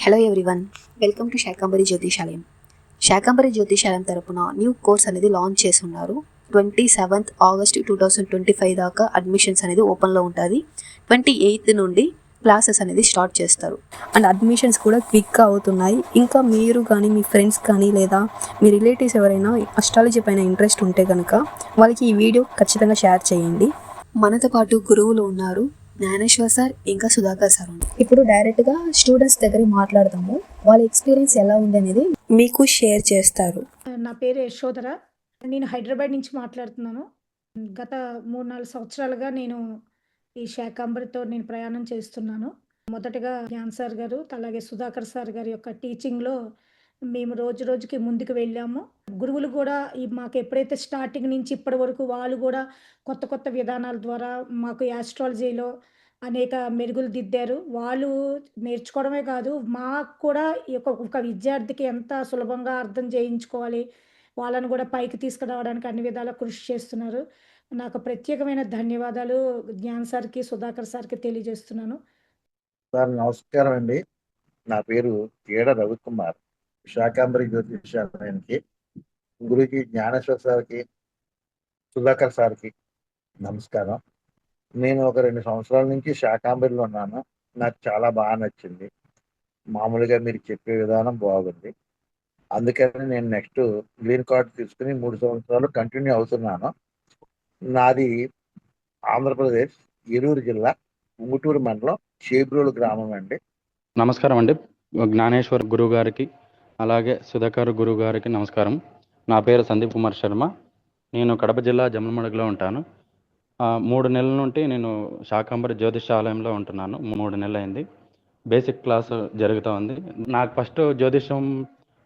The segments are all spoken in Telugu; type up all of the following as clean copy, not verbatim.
Hello everyone, welcome to Shakambari Jyotishalayam. Shakambari Jyotishalayam తరపున న్యూ కోర్స్ అనేది లాంచ్ చేసి ఉన్నారు. 27th August 2025 దాకా అడ్మిషన్స్ అనేది ఓపెన్లో ఉంటుంది. 28th నుండి క్లాసెస్ అనేది స్టార్ట్ చేస్తారు అండ్ అడ్మిషన్స్ కూడా క్విక్గా అవుతున్నాయి. ఇంకా మీరు కానీ మీ ఫ్రెండ్స్ కానీ లేదా మీ రిలేటివ్స్ ఎవరైనా అస్ట్రాలజీ పైన ఇంట్రెస్ట్ ఉంటే కనుక వాళ్ళకి ఈ వీడియో ఖచ్చితంగా షేర్ చేయండి. మనతో పాటు గురువులు ఉన్నారు, జ్ఞానేశ్వర్ సార్ ఇంకా సుధాకర్ సార్ ఉన్నారు. ఇప్పుడు డైరెక్ట్గా స్టూడెంట్స్ దగ్గర మాట్లాడదాము. వాళ్ళ ఎక్స్పీరియన్స్ ఎలా ఉంది అనేది మీకు షేర్ చేస్తారు. నా పేరు యశోధర. నేను హైదరాబాద్ నుంచి మాట్లాడుతున్నాను. గత 3-4 సంవత్సరాలుగా నేను ఈ శాకంబరితో నేను ప్రయాణం చేస్తున్నాను. మొదటగా జ్ఞాన్ సార్ గారు, అలాగే సుధాకర్ సార్ గారి యొక్క టీచింగ్‌లో మేము రోజు రోజుకి ముందుకు వెళ్ళాము. గురువులు కూడా మాకు ఎప్పుడైతే స్టార్టింగ్ నుంచి ఇప్పటి వరకు వాళ్ళు కూడా కొత్త కొత్త విధానాల ద్వారా మాకు యాస్ట్రాలజీలో అనేక మెరుగులు దిద్దారు. వాళ్ళు నేర్చుకోవడమే కాదు, మాకు కూడా ఈ యొక్క ఒక విద్యార్థికి ఎంత సులభంగా అర్థం చేయించుకోవాలి, వాళ్ళని కూడా పైకి తీసుకురావడానికి అన్ని విధాలా కృషి చేస్తున్నారు. నాకు ప్రత్యేకమైన ధన్యవాదాలు జ్ఞాన్ సార్‌కి, సుధాకర్ సార్‌కి తెలియజేస్తున్నాను. సార్ నమస్కారం అండి. నా పేరు ఏడ రవికుమార్. శాకంబరి జ్యోతిషాలయానికి గురుజీ జ్ఞానేశ్వర్ సార్కి, సుధాకర్ సార్కి నమస్కారం. నేను ఒక 2 సంవత్సరాల నుంచి శాకంబరిలో ఉన్నాను. నాకు చాలా బాగా నచ్చింది. మామూలుగా మీరు చెప్పే విధానం బాగుంది. అందుకని నేను నెక్స్ట్ గ్రీన్ కార్డ్ తీసుకుని 3 సంవత్సరాలు కంటిన్యూ అవుతున్నాను. నాది ఆంధ్రప్రదేశ్ ఏలూరు జిల్లా ఉంగుటూరు మండలం చేబ్రోలు గ్రామం అండి. నమస్కారం అండి. జ్ఞానేశ్వర్ గురువు గారికి అలాగే సుధాకర్ గురువు గారికి నమస్కారం. నా పేరు సందీప్ కుమార్ శర్మ. నేను కడప జిల్లా జమ్మలమడుగులో ఉంటాను. 3 నెలల నుండి నేను శాకంబరి జ్యోతిషాలయంలో ఉంటున్నాను. 3 నెలలు అయింది. బేసిక్ క్లాస్ జరుగుతూ ఉంది. నాకు ఫస్ట్ జ్యోతిషం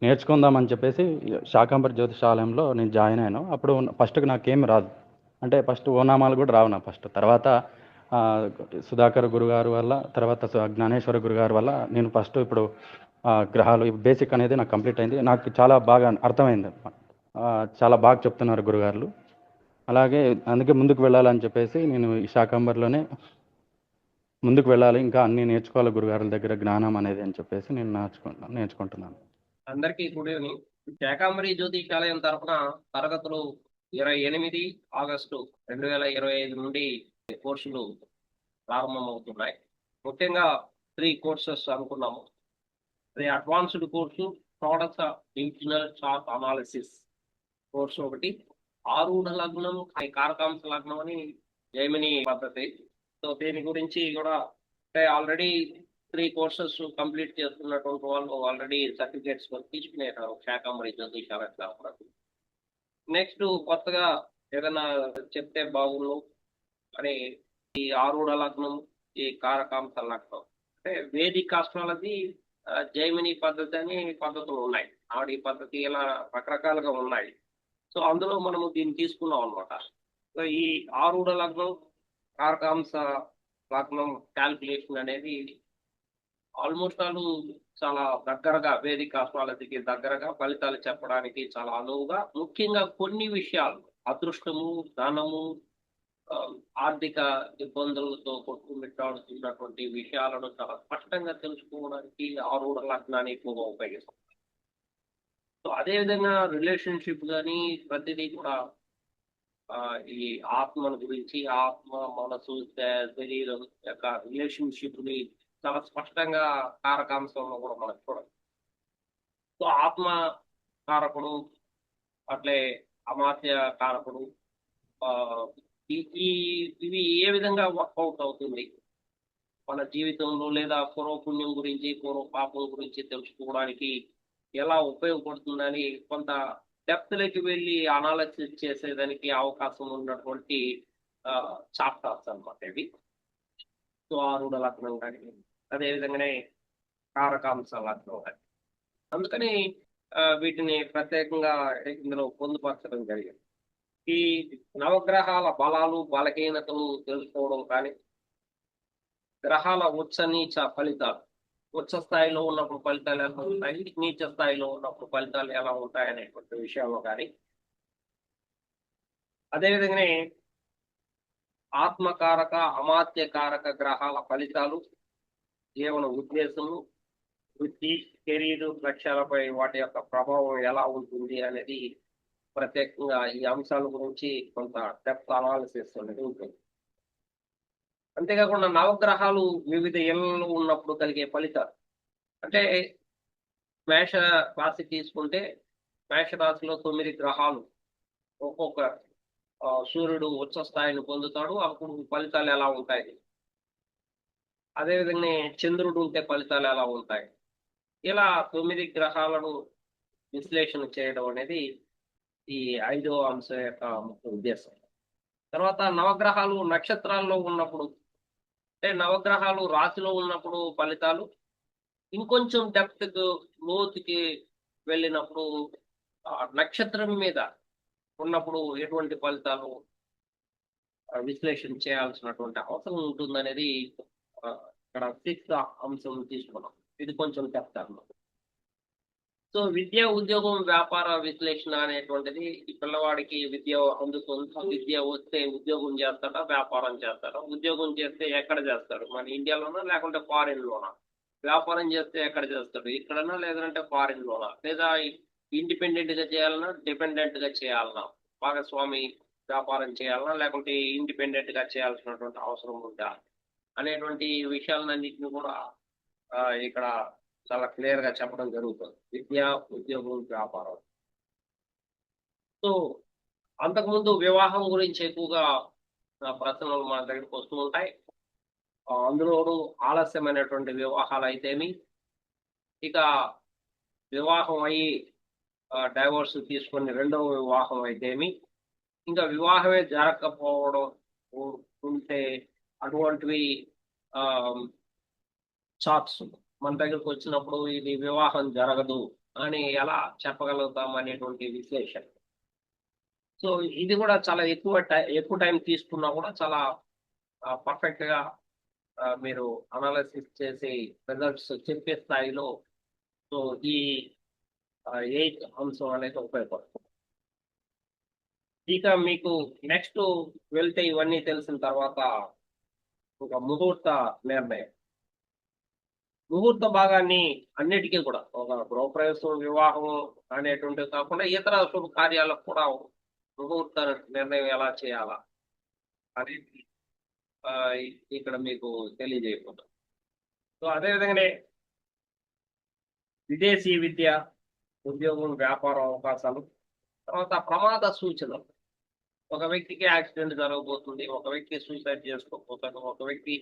నేర్చుకుందామని చెప్పేసి శాకంబరి జ్యోతిషాలయంలో నేను జాయిన్ అయ్యాను. అప్పుడు ఫస్ట్కి నాకేమి రాదు, అంటే ఫస్ట్ ఓనామాలు కూడా రావు నాకు ఫస్ట్. తర్వాత సుధాకర్ గురుగారు వల్ల, తర్వాత జ్ఞానేశ్వర గురుగారు వల్ల నేను ఫస్ట్ ఇప్పుడు గ్రహాలు బేసిక్ అనేది నాకు కంప్లీట్ అయింది. నాకు చాలా బాగా అర్థమైంది. చాలా బాగా చెప్తున్నారు గురుగారులు. అలాగే అందుకే ముందుకు వెళ్ళాలని చెప్పేసి నేను ఈ శాకంబరిలోనే ముందుకు వెళ్ళాలి, ఇంకా అన్నీ నేర్చుకోవాలి గురుగారుల దగ్గర జ్ఞానం అనేది అని చెప్పేసి నేను నేర్చుకుంటున్నాను. అందరికీ గుడ్ ఈవినింగ్. శాకంబరి జ్యోతిషాలయం తరఫున తరగతులు 28 ఆగస్టు 2025 నుండి కోర్సులు ప్రారంభమవుతున్నాయి. ముఖ్యంగా 3 కోర్సెస్ అనుకున్నాము. Advanced course products divisional chart analysis course ఒకటి, ఆరూఢ లగ్నం కారకాంశ లగ్నం అని జైమిని పద్ధతి. సో దీని గురించి కూడా అంటే ఆల్రెడీ 3 కోర్సెస్ కంప్లీట్ చేస్తున్నటువంటి వాళ్ళు ఆల్రెడీ సర్టిఫికేట్స్ తీసుకునేటారు శాకంబరి జ్యోతిషాలయం తరఫున. నెక్స్ట్ కొత్తగా ఏదైనా చెప్తే బాగుండు అని ఈ ఆరూఢ లగ్నం, ఈ కారకాంశ లగ్నం అంటే వేదిక్ ఆస్ట్రాలజీ, జైమిని పద్ధతి అని పద్ధతులు ఉన్నాయి. ఆవిడ పద్ధతి ఇలా రకరకాలుగా ఉన్నాయి. సో అందులో మనము దీన్ని తీసుకున్నాం అనమాట. సో ఈ ఆరూఢ లగ్నం, కారకాంశ లగ్నం క్యాల్కులేషన్ అనేది ఆల్మోస్ట్ వాళ్ళు చాలా దగ్గరగా వేదిక ఆస్ట్రాలజీకి దగ్గరగా ఫలితాలు చెప్పడానికి చాలా అనువుగా, ముఖ్యంగా కొన్ని విషయాలు అదృష్టము, ధనము, ఆర్థిక ఇబ్బందులతో కొట్టుమిట్టాడుతున్నటువంటి విషయాలను చాలా స్పష్టంగా తెలుసుకోవడానికి ఆరూఢ లగ్నాన్ని ఎక్కువగా ఉపయోగిస్తాం. సో అదేవిధంగా రిలేషన్షిప్ కానీ ప్రతిదీ కూడా ఈ ఆత్మను గురించి, ఆత్మ, మనసు, శరీరం యొక్క రిలేషన్షిప్ ని చాలా స్పష్టంగా కారకాంశంలో కూడా మనం చూడాలి. సో ఆత్మ కారకుడు, అట్లే అమాత్య కారకుడు, ఇవి ఏ విధంగా వర్కౌట్ అవుతుంది మన జీవితంలో, లేదా పూర్వపుణ్యం గురించి, పూర్వ పాపం గురించి తెలుసుకోవడానికి ఎలా ఉపయోగపడుతుందని కొంత డెప్త్లోకి వెళ్ళి అనాలిసిస్ చేసేదానికి అవకాశం ఉన్నటువంటి చాప్టర్స్ అన్నమాట ఇవి. సో ఆరూఢ లగ్నం కానీ, అదేవిధంగానే కారకాంశ లగ్నం కానీ, అందుకని వీటిని ప్రత్యేకంగా ఇందులో పొందుపరచడం జరిగింది. ఈ నవగ్రహాల బలాలు, బలహీనతలు తెలుసుకోవడం కానీ, గ్రహాల ఉచ్చ నీచ ఫలితాలు, ఉచ్చ స్థాయిలో ఉన్నప్పుడు ఫలితాలు ఎలా ఉంటాయి, నీచ స్థాయిలో ఉన్నప్పుడు ఫలితాలు ఎలా ఉంటాయి అనేటువంటి విషయంలో కానీ, అదేవిధంగానే ఆత్మకారక, అమాత్యకారక గ్రహాల ఫలితాలు, జీవన ఉద్దేశము, వృత్తి కెరీర్ లక్ష్యాలపై వాటి యొక్క ప్రభావం ఎలా ఉంటుంది అనేది ప్రత్యేకంగా ఈ అంశాల గురించి కొంత డెప్త్ అనాలిసిస్ అనేది ఉంటుంది. అంతేకాకుండా నవగ్రహాలు వివిధ ఇళ్లలో ఉన్నప్పుడు కలిగే ఫలితాలు అంటే మేష రాశి తీసుకుంటే మేష రాశిలో 9 గ్రహాలు ఒక్కొక్క సూర్యుడు ఉచ్చ స్థాయిని పొందుతాడు, అప్పుడు ఫలితాలు ఎలా ఉంటాయి. అదేవిధంగా చంద్రుడు ఉంటే ఫలితాలు ఎలా ఉంటాయి. ఇలా 9 గ్రహాలను విశ్లేషణ చేయడం అనేది ఈ 5వ అంశం యొక్క ముఖ్య ఉద్దేశం. తర్వాత నవగ్రహాలు నక్షత్రాల్లో ఉన్నప్పుడు అంటే నవగ్రహాలు రాశిలో ఉన్నప్పుడు ఫలితాలు, ఇంకొంచెం డెప్త్ లోతుకి వెళ్ళినప్పుడు నక్షత్రం మీద ఉన్నప్పుడు ఎటువంటి ఫలితాలు విశ్లేషణ చేయాల్సినటువంటి అవసరం ఉంటుందనేది ఇక్కడ 6th అంశం తీసుకున్నాం. ఇది కొంచెం చెప్తాను. సో విద్య, ఉద్యోగం, వ్యాపార విశ్లేషణ అనేటువంటిది ఈ పిల్లవాడికి విద్య అందుతుంది, విద్య వస్తే ఉద్యోగం చేస్తాడా, వ్యాపారం చేస్తాడా, ఉద్యోగం చేస్తే ఎక్కడ చేస్తాడు, మన ఇండియాలోనా లేకుంటే ఫారిన్ లోనా, వ్యాపారం చేస్తే ఎక్కడ చేస్తాడు, ఇక్కడనా లేదంటే ఫారిన్ లోనా, లేదా ఇండిపెండెంట్ గా చేయాలన్నా డిపెండెంట్ గా చేయాలన్నా, భాగస్వామి వ్యాపారం చేయాలన్నా లేకుంటే ఇండిపెండెంట్ గా చేయాల్సినటువంటి అవసరం ఉందా అనేటువంటి విషయాలన్నింటినీ కూడా ఇక్కడ చాలా క్లియర్ గా చెప్పడం జరుగుతుంది. విద్య, ఉద్యోగం, వ్యాపారం. సో అంతకుముందు వివాహం గురించి ఎక్కువగా ప్రశ్నలు మన దగ్గరికి వస్తూ ఉంటాయి. అందులోనూ ఆలస్యమైనటువంటి వివాహాలు అయితేమి, ఇక వివాహం అయ్యి డైవోర్స్ తీసుకొని రెండవ వివాహం అయితేమి, ఇంకా వివాహమే జరగకపోవడం ఉంటే అటువంటివి చార్ట్స్ మన దగ్గరకు వచ్చినప్పుడు ఇది వివాహం జరగదు అని ఎలా చెప్పగలుగుతాం అనేటువంటి విశ్లేషణ. సో ఇది కూడా చాలా ఎక్కువ టైం తీసుకున్నా కూడా చాలా పర్ఫెక్ట్ గా మీరు అనాలిసిస్ చేసి రిజల్ట్స్ చెప్పే స్థాయిలో సో ఈ 8th అంశం అనేది ఉపయోగపడుతుంది. ఇక మీకు నెక్స్ట్ వెళ్తే ఇవన్నీ తెలిసిన తర్వాత ఒక ముహూర్త నిర్ణయం. ముహూర్త భాగాన్ని అన్నిటికీ కూడా ఒక గృహప్రవేశం, వివాహం అనేటువంటివి కాకుండా ఇతర శుభ కార్యాలకు కూడా ముహూర్త నిర్ణయం ఎలా చేయాలా అనేది ఇక్కడ మీకు తెలియజేయకుండా. సో అదేవిధంగానే విదేశీ విద్య, ఉద్యోగం, వ్యాపారం అవకాశాలు, తర్వాత ప్రమాద సూచనలు. ఒక వ్యక్తికి యాక్సిడెంట్ జరగబోతుంది, ఒక వ్యక్తి సూసైడ్ చేసుకోబోతాడు, ఒక వ్యక్తి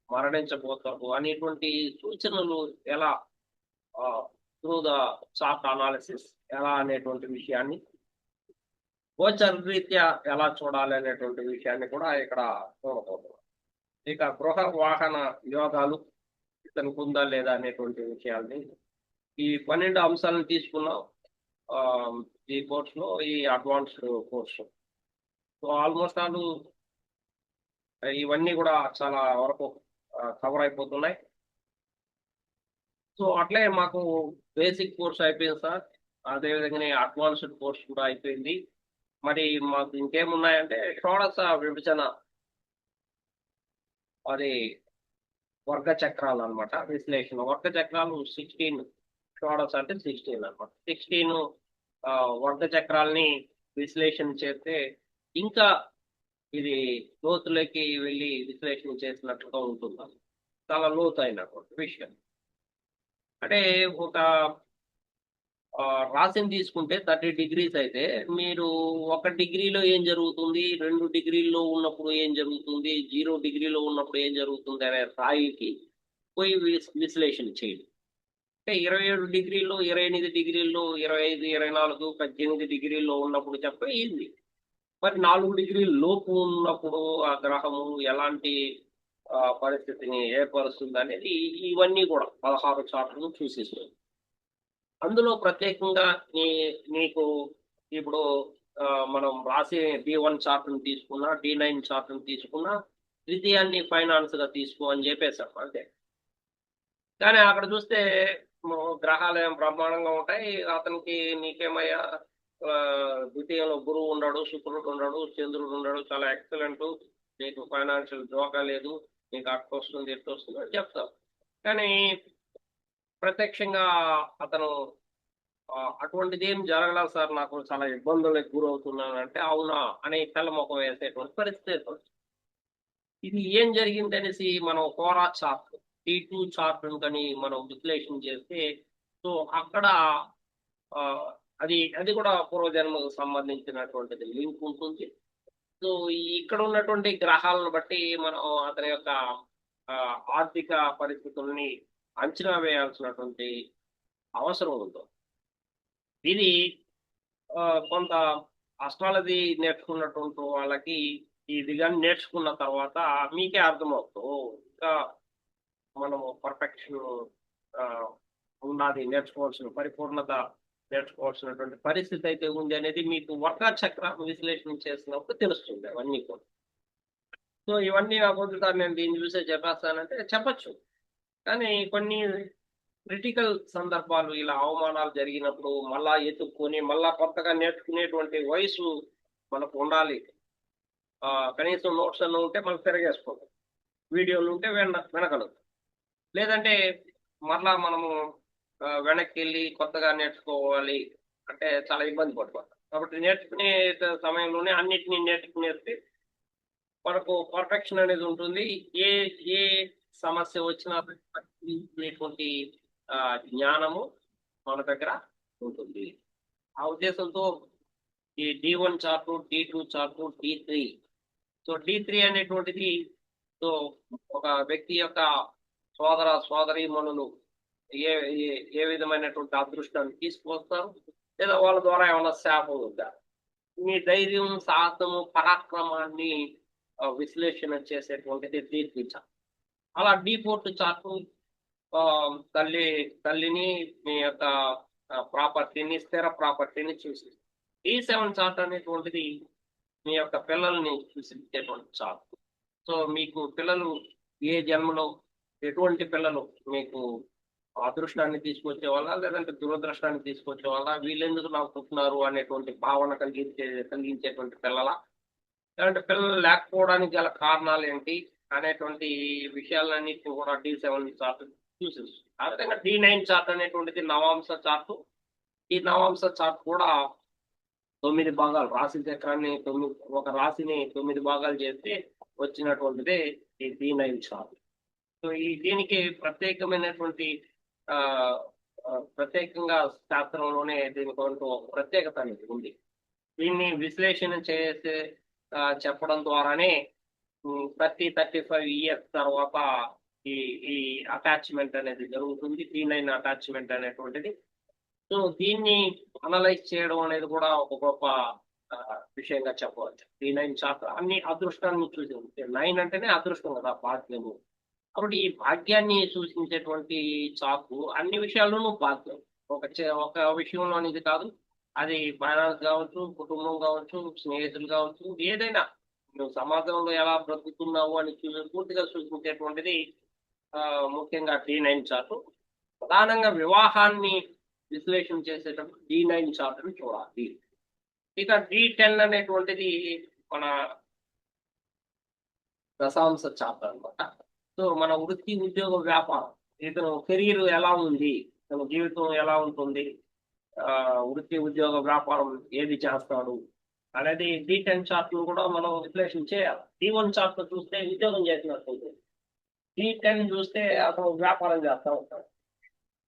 మరణించబోతాడు అనేటువంటి సూచనలు ఎలా త్రూ ద చార్ట్ అనాలిసిస్ ఎలా అనేటువంటి విషయాన్ని, గోచర రీత్యా ఎలా చూడాలి అనేటువంటి విషయాన్ని కూడా ఇక్కడ చూడబోతున్నాం. ఇక గృహ వాహన యోగాలు ఇతనికి ఉందా లేదా అనేటువంటి విషయాల్ని ఈ 12 అంశాలను తీసుకున్నాం ఈ కోర్సులో, ఈ advanced course. So almost all ఇవన్నీ కూడా చాలా వరకు కవర్ అయిపోతున్నాయి. సో అట్లే మాకు బేసిక్ కోర్స్ అయిపోయింది సార్, అదేవిధంగానే అడ్వాన్స్డ్ కోర్స్ కూడా అయిపోయింది. మరి మాకు ఇంకేమున్నాయంటే షోడశ విభజన, అది వర్గ చక్రాలు అనమాట విశ్లేషణ. వర్గ చక్రాలు 16, షోడశ అంటే 16 అనమాట. 16 వర్గ చక్రాలని విశ్లేషణ చేస్తే ఇంకా ఇది లోతులోకి వెళ్ళి విశ్లేషణ చేసినట్లుగా ఉంటుంది. చాలా లోతైనటువంటి విషయం. అంటే ఒక రాశిని తీసుకుంటే 30 డిగ్రీస్ అయితే మీరు 1 డిగ్రీలో ఏం జరుగుతుంది, 2 డిగ్రీల్లో ఉన్నప్పుడు ఏం జరుగుతుంది, 0 డిగ్రీలో ఉన్నప్పుడు ఏం జరుగుతుంది అనే స్థాయికి పోయి విశ్లేషణ చేయండి. అంటే 27 డిగ్రీల్లో, 28 డిగ్రీల్లో, 25, 24, 18 డిగ్రీల్లో ఉన్నప్పుడు చెప్పే ఈజీ. మరి 4 డిగ్రీల లోపు ఉన్నప్పుడు ఆ గ్రహము ఎలాంటి పరిస్థితిని ఏర్పరుస్తుంది అనేది ఇవన్నీ కూడా 16 చార్ట్లను చూసేస్తుంది. అందులో ప్రత్యేకంగా నీకు ఇప్పుడు మనం రాసే D1 చార్ట్ను తీసుకున్నా, D9 చార్ట్ను తీసుకున్నా, ద్వితీయాన్ని ఫైనాన్స్ గా తీసుకో అని చెప్పేశాం అంతే. కానీ అక్కడ చూస్తే గ్రహాలు ఏం బ్రహ్మాండంగా ఉంటాయి. అతనికి నీకేమయ్యా ద్వితీయంలో గురువు ఉన్నాడు, శుక్రుడు ఉన్నాడు, చంద్రుడు ఉన్నాడు, చాలా ఎక్సలెంట్, నీకు ఫైనాన్షియల్ జోకా లేదు, నీకు అట్ట వస్తుంది, ఎట్టు వస్తుంది అని చెప్తాం. కానీ ప్రత్యక్షంగా అతను అటువంటిది ఏం జరగలేదు సార్, నాకు చాలా ఇబ్బందులకు గురవుతున్నాను అంటే, అవునా అని తెల్లముఖం వేసేటువంటి పరిస్థితి ఏర్పడుతుంది. ఇది ఏం జరిగింది అనేసి మనం కోరా చార్ట్ T2 చార్ట్ కని మనం విశ్లేషణ చేస్తే, సో అక్కడ ఆ, అది అది కూడా పూర్వజన్మకు సంబంధించినటువంటిది లింక్ ఉంటుంది. సో ఇక్కడ ఉన్నటువంటి గ్రహాలను బట్టి మనం అతని యొక్క ఆ, ఆర్థిక పరిస్థితుల్ని అంచనా వేయాల్సినటువంటి అవసరం ఉంది. ఇది కొంత అస్ట్రాలజీ నేర్చుకున్నటువంటి వాళ్ళకి ఇది కానీ నేర్చుకున్న తర్వాత మీకే అర్థమవుతుంది, ఇంకా మనము పర్ఫెక్షన్ ఉన్నది, నేర్చుకోవాల్సిన పరిపూర్ణత నేర్చుకోవాల్సినటువంటి పరిస్థితి అయితే ఉంది అనేది మీకు వర్గ చక్ర విశ్లేషణ చేసినప్పుడు తెలుస్తుంది అవన్నీ కూడా. సో ఇవన్నీ నాకు వద్దు సార్, నేను దీన్ని చూసే చెప్పేస్తానంటే చెప్పచ్చు. కానీ కొన్ని క్రిటికల్ సందర్భాలు, ఇలా అవమానాలు జరిగినప్పుడు మళ్ళా ఎత్తుక్కొని మళ్ళా కొత్తగా నేర్చుకునేటువంటి వయసు మనకు ఉండాలి. కనీసం నోట్స్ అన్న ఉంటే మనం తిరగేసుకోవాలి, వీడియోలు ఉంటే వెనకలు, లేదంటే మరలా మనము వెనక్కి వెళ్ళి కొత్తగా నేర్చుకోవాలి అంటే చాలా ఇబ్బంది పడిపోతాం. కాబట్టి నేర్చుకునే సమయంలోనే అన్నిటినీ నేర్చుకునేస్తే మనకు పర్ఫెక్షన్ అనేది ఉంటుంది. ఏ ఏ సమస్య వచ్చినా పరిష్కరించుకునేటువంటి జ్ఞానము మన దగ్గర ఉంటుంది. ఆ ఉద్దేశంతో ఈ D1 chart, D2 chart, D3. So D3 అనేటువంటిది, సో ఒక వ్యక్తి యొక్క సోదర సోదరీమణులు ఏ ఏ విధమైనటువంటి అదృష్టాన్ని తీసుకొస్తారు, లేదా వాళ్ళ ద్వారా ఏమైనా శాపం ఉందా, మీ ధైర్యం, సాహసము, పరాక్రమాన్ని విశ్లేషణ చేసేటువంటిది D3 చార్ట్. అలా D4 చార్టు తల్లిని, మీ యొక్క ప్రాపర్టీని, స్థిర ప్రాపర్టీని చూసి. D7 చార్ట్ అనేటువంటిది మీ యొక్క పిల్లల్ని చూసించేటువంటి చార్ట్. సో మీకు పిల్లలు ఏ జన్మలో ఎటువంటి పిల్లలు మీకు అదృష్టాన్ని తీసుకొచ్చే వాళ్ళ, లేదంటే దురదృష్టాన్ని తీసుకొచ్చే వాళ్ళ, వీళ్ళెందుకు నాకు పుట్టినారు అనేటువంటి భావన కలిగించేటువంటి పిల్లల, లేదంటే పిల్లలు లేకపోవడానికి గల కారణాలు ఏంటి అనేటువంటి విషయాలన్నింటినీ కూడా D7 చార్ట్ చూసేస్తుంది. ఆ విధంగా D9 చార్ట్ అనేటువంటిది నవాంశ చార్టు. ఈ నవాంశ చార్ట్ కూడా 9 భాగాలు, రాశి చక్రాన్ని ఒక రాశిని 9 భాగాలు చేస్తే వచ్చినటువంటిదే ఈ D9 చార్ట్. సో దీనికి ప్రత్యేకమైనటువంటి ప్రత్యేకంగా శాస్త్రంలోనే దీనికి ఒక ప్రత్యేకత అనేది ఉంది. దీన్ని విశ్లేషణ చేసే చెప్పడం ద్వారానే 30-35 ఇయర్స్ తర్వాత ఈ ఈ అటాచ్మెంట్ అనేది జరుగుతుంది, D9 అటాచ్మెంట్ అనేటువంటిది. సో దీన్ని అనలైజ్ చేయడం అనేది కూడా ఒక గొప్ప విషయంగా చెప్పవచ్చు. D9 చార్ట్ అన్ని అదృష్టాన్ని చూసి, 9 అంటేనే అదృష్టం కదా, భాగ్యము. కాబట్టి ఈ భాగ్యాన్ని సూచించేటువంటి చార్ట్ అన్ని విషయాల్లోనూ భాగ్యం, ఒక విషయంలో అనేది కాదు, అది ఫైనాన్స్ కావచ్చు, కుటుంబం కావచ్చు, స్నేహితులు కావచ్చు, ఏదైనా నువ్వు సమాజంలో ఎలా బ్రతుకుతున్నావు అని పూర్తిగా సూచించేటువంటిది ముఖ్యంగా D9 చార్ట్. ప్రధానంగా వివాహాన్ని విశ్లేషణ చేసేటప్పుడు D9 చార్ట్ అని చూడాలి. ఇక D10 అనేటువంటిది మన దశాంశ చార్ట్ అనమాట. సో మన వృత్తి, ఉద్యోగ, వ్యాపారం, ఇతను కెరీర్ ఎలా ఉంది, తన జీవితం ఎలా ఉంటుంది, వృత్తి, ఉద్యోగ, వ్యాపారం ఏది చేస్తాడు అనేది D10 చార్ట్ కూడా మనం విశ్లేషణ చేయాలి. D1 చార్ట్ చూస్తే ఉద్యోగం చేసినట్టు ఉంటుంది, D10 చూస్తే అతను వ్యాపారం చేస్తూ ఉంటాడు.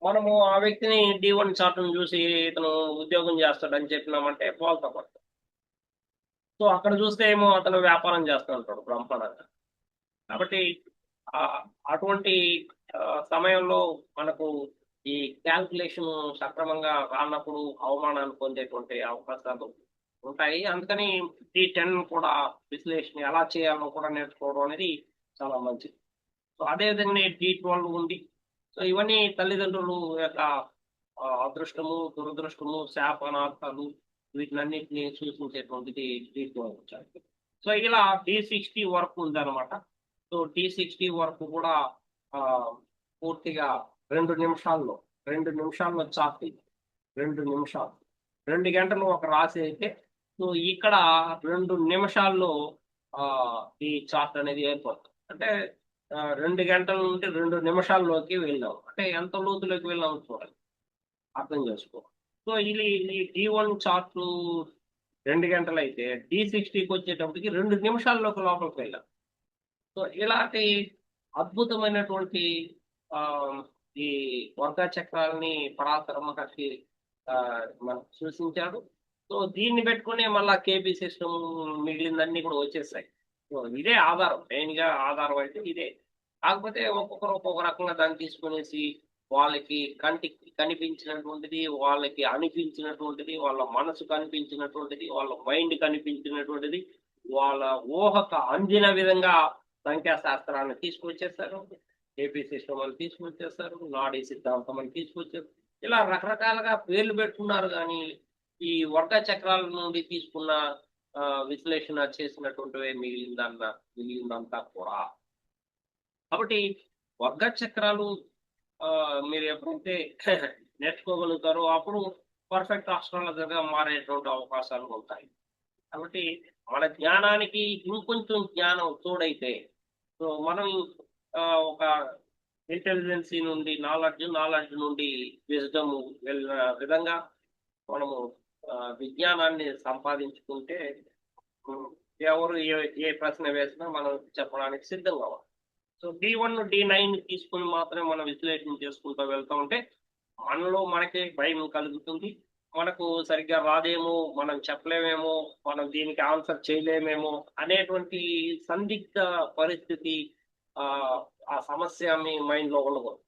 మనము ఆ వ్యక్తిని D1 చార్ట్ చూసి ఇతను ఉద్యోగం చేస్తాడని చెప్పినామంటే పోల్తా పడతాం. సో అక్కడ చూస్తే ఏమో అతను వ్యాపారం చేస్తూ ఉంటాడు బ్రహ్మాండంగా. కాబట్టి అటువంటి సమయంలో మనకు ఈ క్యాల్కులేషన్ సక్రమంగా రానప్పుడు అవమానాన్ని పొందేటువంటి అవకాశాలు ఉంటాయి. అందుకని D10 కూడా విశ్లేషణ ఎలా చేయాలో కూడా నేర్చుకోవడం అనేది చాలా మంచిది. సో అదేవిధంగా D12 ఉంది. సో ఇవన్నీ తల్లిదండ్రులు యొక్క అదృష్టము, దురదృష్టము, శాపనార్థాలు, వీటినన్నింటినీ సూచించేటువంటిది D12 చార్ట్. సో ఇలా D60 వరకు ఉందన్నమాట. సో D60 వరకు కూడా పూర్తిగా 2 నిమిషాల్లో చార్ట్. 2 నిమిషాలు, 2 గంటలు ఒక రాశి అయితే, సో ఇక్కడ 2 నిమిషాల్లో ఈ చార్ట్ అనేది ఏర్పడుతుంది. అంటే 2 గంటల నుండి 2 నిమిషాల్లోకి వెళ్ళాం. అంటే ఎంత లోతులోకి వెళ్ళామో చూడండి. అర్థం చేసుకో. సో ఇది ఈ D1 చార్ట్ 2 గంటలైతే D60కి వచ్చేటప్పటికి 2 నిమిషాల్లోకి లోపలికి వెళ్ళాం. సో ఇలాంటి అద్భుతమైనటువంటి ఈ వర్గ చక్రాలని పరాశర మహర్షి మనకు సూచించాడు. సో దీన్ని పెట్టుకునే మళ్ళా కేపీ సిస్టమ్ మిగిలిందన్నీ కూడా వచ్చేస్తాయి. సో ఇదే ఆధారం, మెయిన్ గా ఆధారం అయితే ఇదే. కాకపోతే ఒక్కొక్కరు ఒక్కొక్క రకంగా దాన్ని తీసుకునేసి వాళ్ళకి కంటికి కనిపించినటువంటిది, వాళ్ళకి అనిపించినటువంటిది, వాళ్ళ మనసు కనిపించినటువంటిది, వాళ్ళ మైండ్ కనిపించినటువంటిది, వాళ్ళ ఊహకు అందిన విధంగా సంఖ్యాశాస్త్రాన్ని తీసుకొచ్చేస్తారు, ఏపీ సిస్టమ్ అని తీసుకొచ్చేస్తారు, నాడీ సిద్ధాంతం అని తీసుకొచ్చారు. ఇలా రకరకాలుగా పేర్లు పెట్టుకున్నారు. కానీ ఈ వర్గ చక్రాల నుండి తీసుకున్న విశ్లేషణ చేసినటువంటివే మిగిలిందంతా కూడా. కాబట్టి వర్గ చక్రాలు మీరు ఎప్పుడైతే నేర్చుకోగలుగుతారో అప్పుడు పర్ఫెక్ట్ ఆస్ట్రాలజర్గా మారేటువంటి అవకాశాలు ఉంటాయి. కాబట్టి మన జ్ఞానానికి ఇంకొంచెం జ్ఞానం తోడైతే, సో మనం ఒక ఇంటెలిజెన్సీ నుండి నాలెడ్జ్ నుండి విజ్డమ్ వెళ్ళిన విధంగా మనము విజ్ఞానాన్ని సంపాదించుకుంటే ఎవరు ఏ ప్రశ్న వేసినా మనం చెప్పడానికి సిద్ధంగా ఉన్నాం. సో D1 D9 తీసుకుని మాత్రమే మనం విశ్లేషణ చేసుకుంటూ వెళ్తూ ఉంటే మనలో మనకే భయం కలుగుతుంది. మనకు సరిగ్గా రాదేమో, మనం చెప్పలేమేమో, మనం దీనికి ఆన్సర్ చేయలేమేమో అనేటువంటి సందిగ్ధ పరిస్థితి, ఆ సమస్య మీ మైండ్ లో ఉండకూడదు.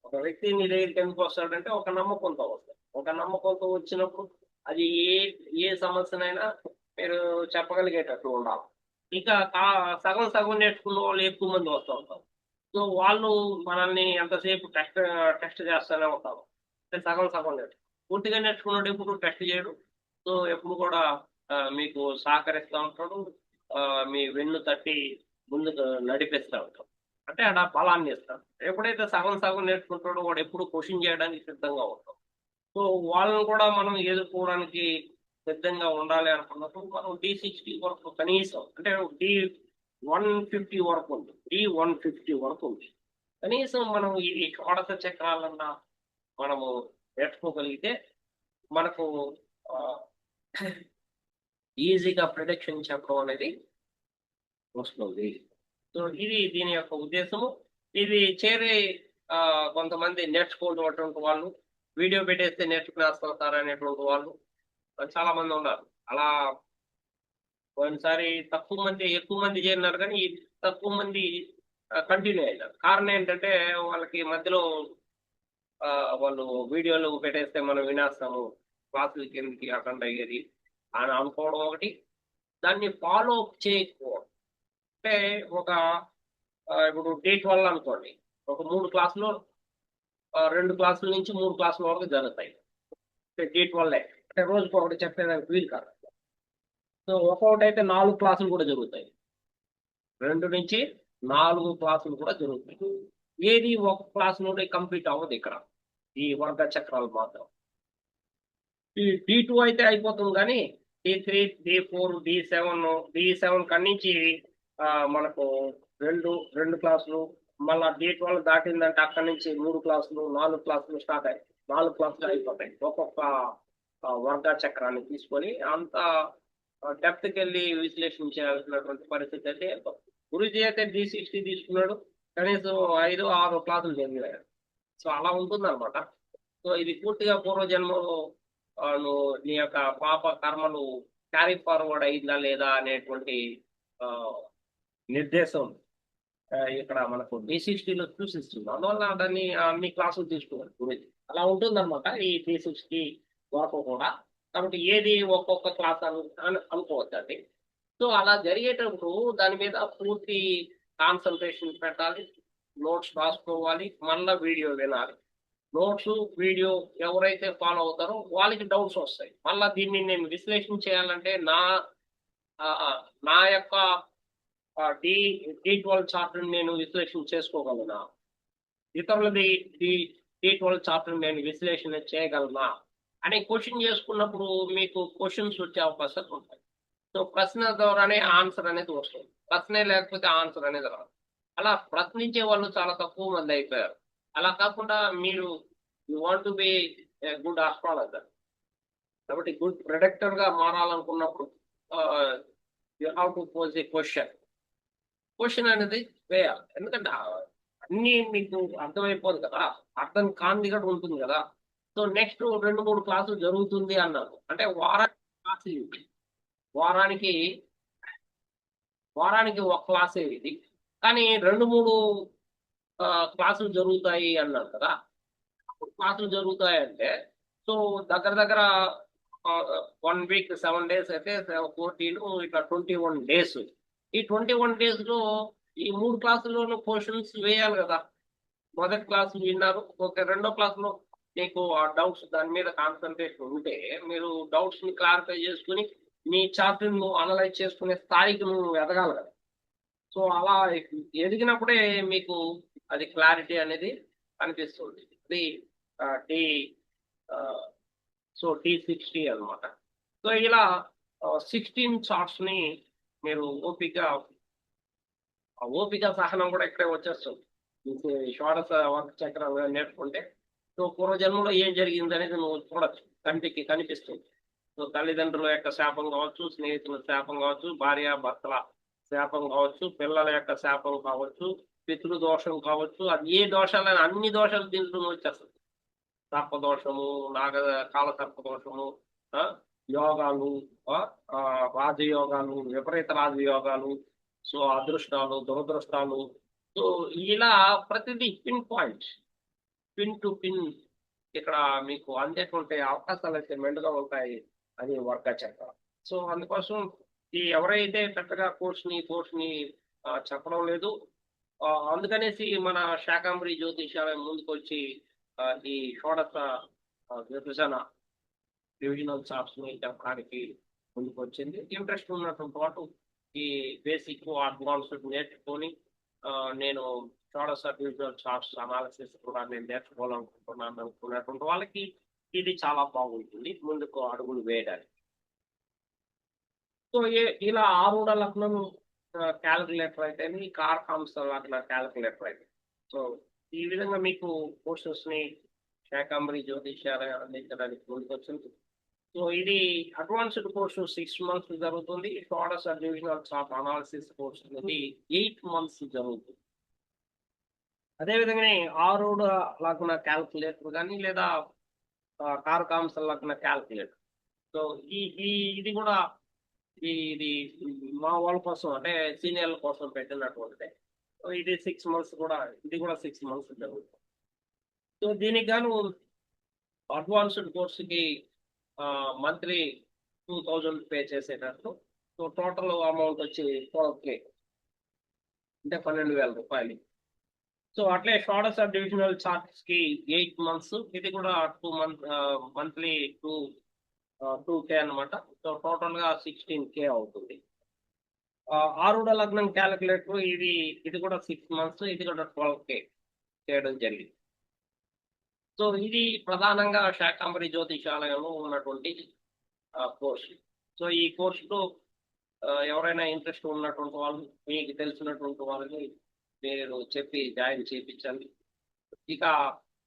ఒక వ్యక్తి మీ దగ్గరికి ఎందుకు వస్తాడంటే ఒక నమ్మకంతో వస్తాడు. ఒక నమ్మకంతో వచ్చినప్పుడు అది ఏ సమస్యనైనా మీరు చెప్పగలిగేటట్టు ఉండాలి. ఇక సగం సగం నేర్చుకున్న వాళ్ళు ఎక్కువ మంది వస్తూ ఉంటారు. సో వాళ్ళు మనల్ని ఎంతసేపు టెస్ట్ చేస్తూనే ఉంటారు. అంటే సగం సగం నేర్చుకు పూర్తిగా నేర్చుకున్నాడు ఎప్పుడు టెస్ట్ చేయడు. సో ఎప్పుడు కూడా మీకు సహకరిస్తూ ఉంటాడు, మీ వెన్ను తట్టి ముందుకు నడిపిస్తూ ఉంటాడు. అంటే ఆడ బలాన్ని ఇస్తాడు. ఎప్పుడైతే సగం సగం నేర్చుకుంటాడో వాడు ఎప్పుడు క్వశ్చన్ చేయడానికి సిద్ధంగా ఉంటాడు. సో వాళ్ళని కూడా మనం ఎదుర్కోవడానికి సిద్ధంగా ఉండాలి అనుకున్నప్పుడు మనం D60 వరకు కనీసం, అంటే D150 వరకు ఉంది, D150 వరకు ఉంది. కనీసం మనం ఈ షోడశ చక్రాలన్నా మనము నేర్చుకోగలిగితే మనకు ఈజీగా ప్రొడిక్షన్ చెప్పడం అనేది వస్తుంది. సో ఇది దీని యొక్క ఉద్దేశము. ఇది చేరే కొంతమంది నేర్చుకోవటువంటి వాళ్ళు వీడియో పెట్టేస్తే నేర్చుకునేస్తారు అనేటువంటి వాళ్ళు చాలా మంది ఉన్నారు. అలా పోయినసారి ఎక్కువ మంది చేరినారు, కానీ తక్కువ మంది కంటిన్యూ అయినారు. కారణం ఏంటంటే వాళ్ళకి మధ్యలో వాళ్ళు వీడియోలు పెట్టేస్తే మనం వినేస్తాము, క్లాసులు కిందకి అటెండ్ అయ్యేది అని అనుకోవడం ఒకటి, దాన్ని ఫాలో అప్ చేయకపోవడం. అంటే ఇప్పుడు D12 అనుకోండి, ఒక 3 క్లాసులు 2 క్లాసుల నుంచి 3 క్లాసుల వరకు జరుగుతాయి. D12 అంటే రోజుకు ఒకటి చెప్పేదానికి వీలు కాదు. సో ఒక్కొక్కటి అయితే 4 క్లాసులు కూడా జరుగుతాయి, 2 నుంచి 4 క్లాసులు కూడా జరుగుతాయి. ఏది ఒక క్లాస్ నుండి కంప్లీట్ అవ్వదు ఇక్కడ, ఈ వర్గ చక్రాలు మాత్రం. ఈ D2 అయితే అయిపోతుంది, కానీ D3 D4 D7 కన్నీ నుంచి మనకు రెండు క్లాసులు, మళ్ళా D12 దాటిందంటే అక్కడి నుంచి 3 క్లాసులు 4 క్లాసులు స్టార్ట్ అయ్యాయి. 4 క్లాసులు అయిపోతాయి ఒక్కొక్క వర్గ చక్రాన్ని తీసుకొని. అంత డెప్త్కి వెళ్ళి విశ్లేషణ చేయాల్సినటువంటి పరిస్థితి అయితే గురుజీ అయితే D60 తీసుకున్నాడు, కనీసం 5-6 క్లాసులు జరిగాడు. సో అలా ఉంటుంది అనమాట. సో ఇది పూర్తిగా పూర్వజన్మలో నీ యొక్క పాప కర్మలు క్యారీ ఫార్వర్డ్ అయిందా లేదా అనేటువంటి నిర్దేశం ఇక్కడ మనకు D60లో చూసిస్తుంది. అందువల్ల దాన్ని అన్ని క్లాసులు తీసుకోవాలి గురించి. అలా ఉంటుంది అనమాట ఈ D60 వరకు కూడా. కాబట్టి ఏది ఒక్కొక్క క్లాస్ అనుకోవచ్చండి. సో అలా జరిగేటప్పుడు దాని మీద పూర్తి కాన్సన్ట్రేషన్ పెట్టాలి, నోట్స్ రాసుకోవాలి, మళ్ళీ వీడియో వినాలి. నోట్స్ వీడియో ఎవరైతే ఫాలో అవుతారో వాళ్ళకి డౌట్స్ వస్తాయి. మళ్ళీ దీన్ని నేను విశ్లేషణ చేయాలంటే నా యొక్క D12 చార్ట్ నేను విశ్లేషణ చేసుకోగలనా, ఇతరులది D12 చార్ట్ నేను విశ్లేషణ చేయగలనా అని క్వశ్చన్ చేసుకున్నప్పుడు మీకు క్వశ్చన్స్ వచ్చే అవకాశాలు ఉంటాయి. సో ప్రశ్న ద్వారానే ఆన్సర్ అనేది వస్తుంది, ప్రశ్నే లేకపోతే ఆన్సర్ అనేది రాదు. అలా ప్రశ్నించే వాళ్ళు చాలా తక్కువ మంది అయిపోయారు. అలా కాకుండా మీరు you want to be good astrologer, కాబట్టి గుడ్ ప్రిడిక్టర్ గా మారాలనుకున్నప్పుడు you have to pose a question అనేది వేయాలి. ఎందుకంటే అన్నీ మీకు అర్థమైపోదు కదా, అర్థం కానిది కూడా ఉంటుంది కదా. సో నెక్స్ట్ 2-3 క్లాసులు జరుగుతుంది అన్నారు అంటే వారానికి ఒక క్లాసే ఇది, కానీ 2-3 క్లాసులు జరుగుతాయి అన్నారు కదా. క్లాసులు జరుగుతాయంటే సో దగ్గర 1 వీక్ 7 days అయితే 14 ఇట్లా 21 days. ఈ 21 days లో ఈ 3 క్లాసుల్లోనూ క్వశ్చన్స్ వేయాలి కదా. మొదటి క్లాస్ విన్నారు, ఓకే, రెండో క్లాస్లో మీకు ఆ డౌట్స్ దాని మీద కాన్సన్ట్రేషన్ ఉంటే మీరు డౌట్స్ ని క్లారిఫై చేసుకుని మీ చార్ట్ ను అనలైజ్ చేసుకునే స్థాయికి నువ్వు ఎదగాలి కదా. సో అలా ఎదిగినప్పుడే మీకు అది క్లారిటీ అనేది కనిపిస్తుంది. అది టీ సో T60 అనమాట. సో ఇలా 16 చార్ట్స్ ని మీరు ఓపిక సహనం కూడా ఇక్కడే వచ్చేస్తుంది. మీకు షోడశ వర్గ చక్రం నేర్చుకుంటే సో పూర్వజన్మలో ఏం జరిగింది అనేది నువ్వు చూడొచ్చు, కంటికి కనిపిస్తుంది. సో తల్లిదండ్రుల యొక్క శాపం కావచ్చు, స్నేహితుల శాపం కావచ్చు, భార్య భర్తల శాపం కావచ్చు, పిల్లల యొక్క శాపం కావచ్చు, పితృదోషం కావచ్చు, అది ఏ దోషాలైనా అన్ని దోషాలు దీంట్లో వచ్చేస్తుంది. సర్పదోషము, కాలసర్పదోషము, యోగాలు, రాజయోగాలు, విపరీత రాజయోగాలు, సో అదృష్టాలు, దురదృష్టాలు. సో ఇలా ప్రతిదీ పిన్ టు పిన్ ఇక్కడ మీకు అందేటువంటి అవకాశాలు అయితే మెండుగా ఉంటాయి అని వర్గ చక్రం. సో అందుకోసం ఈ ఎవరైతే పెద్దగా కోర్స్ని చెప్పడం లేదు, అందుకనేసి మన శాకంబరి జ్యోతిషాలయం ముందుకు వచ్చి ఈ షోడశ విభజన డివిజనల్ చార్ట్స్ ని చెప్పడానికి ముందుకు వచ్చింది. ఇంట్రెస్ట్ ఉన్నటువంటి పాటు ఈ బేసిక్ అడ్వాన్స్డ్ నేర్చుకొని నేను షోడశ డివిజనల్ చార్ట్స్ అనాలిసిస్ కూడా నేను నేర్చుకోవాలనుకుంటున్నాను అనుకున్నటువంటి వాళ్ళకి ఇది చాలా బాగుంటుంది ముందుకు అడుగులు వేయడానికి. సో ఇలా ఆరుడ లగ్నం క్యాలిక్యులేటర్ అయితే కారకాంశ లగ్న క్యాలిక్యులేటర్ అయితే సో ఈ విధంగా మీకు కోర్సెస్ ని శాకంబరి జ్యోతిషాలయం అందించడానికి ముందుకు వచ్చింది. సో ఇది అడ్వాన్స్డ్ కోర్సు 6 months జరుగుతుంది. షోడశ డివిజనల్ చార్ట్ అనాలిసిస్ కోర్స్ అనేది 8 months జరుగుతుంది. అదేవిధంగా ఆరుడ లగ్న క్యాల్కులేటర్ కానీ లేదా కారకాంశ లగ్న క్యాల్కులేటర్. సో ఇది కూడా ఇది మా వాళ్ళ కోసం అంటే సీనియర్ల కోసం పెట్టినటువంటిదే. సో ఇది 6 months కూడా 6 months జరుగుతుంది. సో దీనికి గాను అడ్వాన్స్డ్ కోర్సుకి మంత్లీ 2000 పే చేసేటట్లు. సో టోటల్ అమౌంట్ వచ్చి 12K అంటే 12,000 రూపాయలు. సో అట్లే షోడశ డివిజనల్ చార్ట్స్ కి 8 months, ఇది కూడా 2 months మంత్లీ 2K అనమాట. సో టోటల్ గా 16K అవుతుంది. ఆరుడ లగ్నం క్యాలిక్యులేటర్ ఇది కూడా 6 months, ఇది కూడా 12K చేయడం జరిగింది. సో ఇది ప్రధానంగా శాకంబరి జ్యోతిషాలయంలో ఉన్నటువంటి కోర్సు. సో ఈ కోర్సులో ఎవరైనా ఇంట్రెస్ట్ ఉన్నటువంటి వాళ్ళు, మీకు తెలిసినటువంటి వాళ్ళని మీరు చెప్పి జాయిన్ చేయించండి. ఇక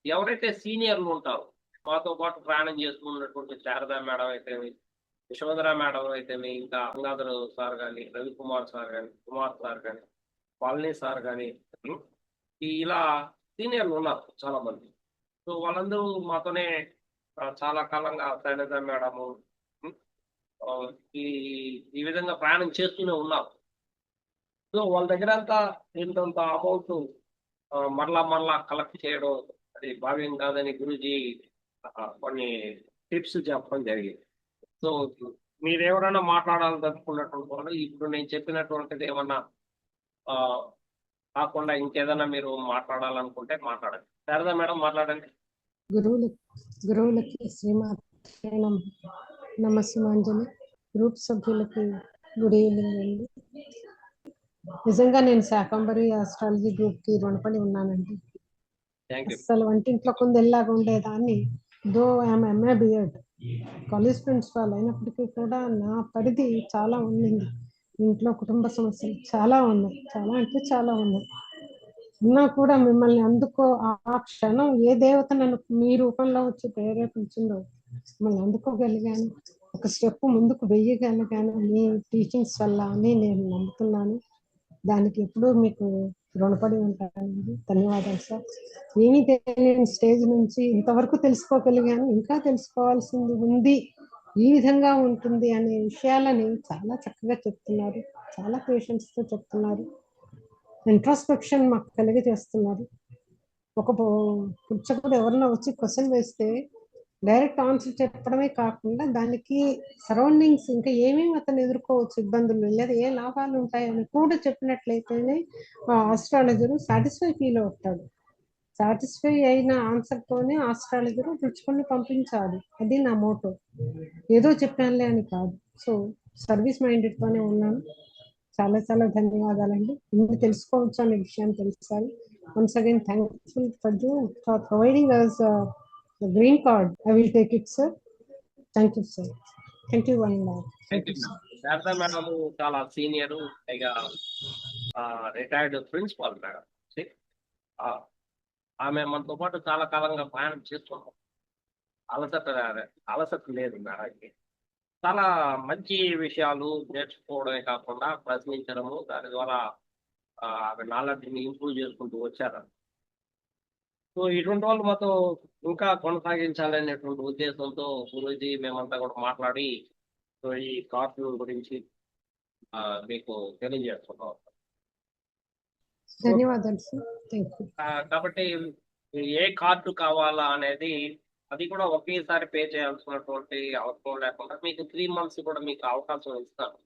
ఎవరైతే సీనియర్లు ఉంటారో మాతో పాటు ప్రయాణం చేస్తున్నటువంటి శారదా మేడం అయితేమి, యశోధర మేడం అయితేమి, ఇంకా గంగాధర్ సార్ కానీ, రవికుమార్ సార్ కానీ, కుమార్ సార్ కానీ, పాలిని సార్ కానీ, ఇలా సీనియర్లు ఉన్నారు చాలా మంది. సో వాళ్ళందరూ మాతోనే చాలా కాలంగా శైలజ మేడము ఈ విధంగా ప్రయాణం చేస్తూనే ఉన్నారు. సో వాళ్ళ దగ్గర అంతా ఇంతంత అమౌంట్ మరలా కలెక్ట్ చేయడం అది భావ్యం కాదని గురూజీ కొన్ని టిప్స్ చెప్పడం జరిగింది. సో మీరు ఎవరైనా మాట్లాడాలనుకున్నటువంటి వాళ్ళు ఇప్పుడు నేను చెప్పినటువంటిది ఏమన్నా కాకుండా ఇంకేదైనా మీరు మాట్లాడాలనుకుంటే మాట్లాడండి. శారదా మేడం మాట్లాడండి. గురువులకి శ్రీమాత్రే నమస్సుమాంజలి. గ్రూప్ సభ్యులకి గుడ్ ఈవినింగ్ అండి. నిజంగా నేను శాకంబరి ఆస్ట్రాలజీ గ్రూప్ కి రుణపడి ఉన్నానండి. అసలు వంటింట్లో కుందెల్లాగా ఉండేదాన్ని. Though I'm MA BEd college principal అయినప్పటికీ కూడా నా పరిధి చాలా ఉండింది. ఇంట్లో కుటుంబ సమస్యలు చాలా ఉన్నాయి, చాలా అంటే చాలా ఉన్నాయి. ఉన్నా కూడా మిమ్మల్ని అందుకో ఆ క్షణం ఏ దేవత నన్ను మీ రూపంలో వచ్చి ప్రేరేపించిందో మిమ్మల్ని అందుకోగలిగాను, ఒక స్టెప్ ముందుకు వెయ్యగలిగాను మీ టీచింగ్స్ వల్ల అని నేను నమ్ముతున్నాను. దానికి ఎప్పుడూ మీకు రుణపడి ఉంటానండి. ధన్యవాదాలు సార్. ఏమీ తెలియని స్టేజ్ నుంచి ఇంతవరకు తెలుసుకోగలిగాను, ఇంకా తెలుసుకోవాల్సింది ఉంది, ఈ విధంగా ఉంటుంది అనే విషయాలని చాలా చక్కగా చెప్తున్నారు, చాలా పేషెన్స్తో చెప్తున్నారు, ఇంట్రాస్పెక్షన్ మాకు కలిగజేస్తున్నారు. ఒక పుచ్చకుడు ఎవరన్నా వచ్చి క్వశ్చన్ వేస్తే డైరెక్ట్ ఆన్సర్ చెప్పడమే కాకుండా దానికి సరౌండింగ్స్ ఇంకా ఏమేమి అతను ఎదుర్కోవచ్చు ఇబ్బందులు లేదా ఏ లాభాలు ఉంటాయని కూడా చెప్పినట్లయితేనే ఆ ఆస్ట్రాలజరు సాటిస్ఫై ఫీల్ అవుతాడు. సాటిస్ఫై అయిన ఆన్సర్తోనే ఆస్ట్రాలజరు పుచ్చుకొని పంపించాలి. అది నా మోటో. ఏదో చెప్పానులే అని కాదు. సో సర్వీస్ మైండెడ్తోనే ఉన్నాను. చాలా చాలా ధన్యవాదాలండి. ఇన్ని తెలుసుకోవచ్చు అనే విషయాన్ని తెలుసాలి. Once again thankful for you for providing us green card. I will take it sir. Thank you sir. Thank you one more. Thank you sir. Sharada madam చాలా సీనియర్, పైగా రిటైర్డ్ ప్రిన్సిపాల్ మేడం. ఆమె మనతో పాటు చాలా కాలంగా ప్రయాణం చేస్తున్నాం. అలసట లేదు మేడంకి. చాలా మంచి విషయాలు నేర్చుకోవడమే కాకుండా ప్రశ్నించడము, దాని ద్వారా ఆమె నాలెడ్జ్ని ఇంప్రూవ్ చేసుకుంటూ వచ్చారు. సో ఇటువంటి వాళ్ళు మాతో ఇంకా కొనసాగించాలనేటువంటి ఉద్దేశంతో గురూజీ మేమంతా కూడా మాట్లాడి సో ఈ కార్టూన్ గురించి మీకు తెలియజేస్తున్నాం. ధన్యవాదాలు సార్. Thank you. కాబట్టి ఏ కార్డు కావాలా అనేది అది కూడా ఒకేసారి పే చేయాల్సినటువంటి అవసరం లేకుండా మీకు 3 months కూడా మీకు అవకాశం ఇస్తాను.